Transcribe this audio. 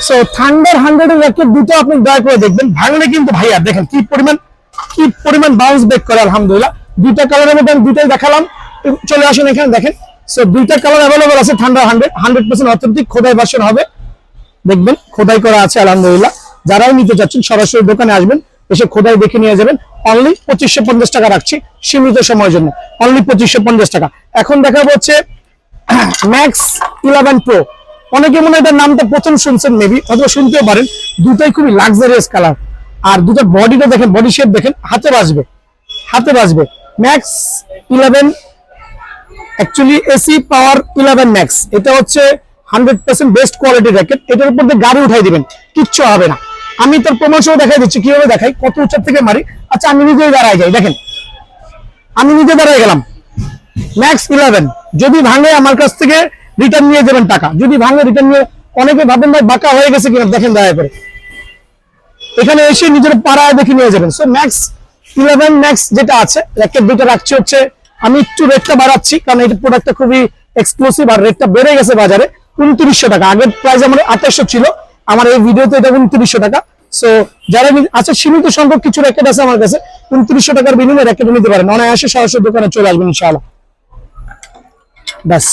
So thunder 100 এর racket দুটো আপনি দয়া করে দেখবেন, ভাঙলে কিন্তু ভাইয়া দেখেন কি পরিমাণ বাউন্স ব্যাক করে আলহামদুলিল্লাহ। দুইটা কালারের মধ্যে আমি দুইটাই দেখালাম, চলে আসুন এখানে দেখেন। সো দুইটা কালার অ্যাভেলেবল আছে, থান্ডার 100% অথেন্টিক খোদাই ভার্সন হবে, দেখবেন খোদাই করা আছে আলহামদুলিল্লাহ। যারাই নিতে চাচ্ছেন সরাসরি দোকানে আসবেন, এসে খোদাই দেখে নিয়ে যাবেন। অনলি 2550 টাকা রাখছি সীমিত সময়ের জন্য, অনলি 2550 টাকা। এখন দেখাবো হচ্ছে ম্যাক্স 11 প্রো। অনেকে মনে হয় এটার নামটা প্রথম শুনছেন, মেবি অথবা শুনতেও পারেন। দুটাই খুবই লাক্সারিয়াস কালার, আর দুটো বডিটা দেখেন, বডি শেপ দেখেন, হাতে বাজবে। ম্যাক্স 11 অ্যাকচুয়ালি এসি পাওয়ার 11 ম্যাক্স, এটা হচ্ছে 100% বেস্ট কোয়ালিটি র্যাকেট। এটার উপর দিয়ে গাড়ি উঠাই দিবেন, কিচ্ছু হবে না। আমি তোর প্রমোশন দেখাই দিচ্ছি কিভাবে দেখাই, কত উচ্চ থেকে মারি। আচ্ছা আমি নিজেই দাঁড়ায় যাই, দেখেন আমি নিজে দাঁড়ায় গেলাম। ম্যাক্স 11 যদি ভাঙে আমার কাছ থেকে রিটার্ন নিয়ে যাবেন টাকা, যদি ভাঙে রিটার্ন নিয়ে। অনেকে ভাবেন ভাই বাঁকা হয়ে গেছে কিনা, দেখেন দয়া করে এখানে এসে নিজের পাড়ায় দেখে নিয়ে যাবেন। সো ম্যাক্স 11 ম্যাক্স যেটা আছে, র্যাকেট দুটো রাখছি হচ্ছে, আমি একটু রেটটা বাড়াচ্ছি কারণ এই প্রোডাক্টটা খুবই এক্সক্লুসিভ, আর রেটটা বেড়ে গেছে বাজারে। 2900 টাকা, আগের প্রাইস আমার 2800 ছিল, আমার এই ভিডিওতে এটা 2900 টাকা। সো যারা আছে, সীমিত সংখ্যক কিছু র্যাকেট আছে আমার কাছে, 2900 টাকার বিনিময়ে র্যাকেট নিতে পারেন। অনায়াসে সরাসরি দোকানে চলে আসবেন ইনশাআল্লাহ। ব্যাস।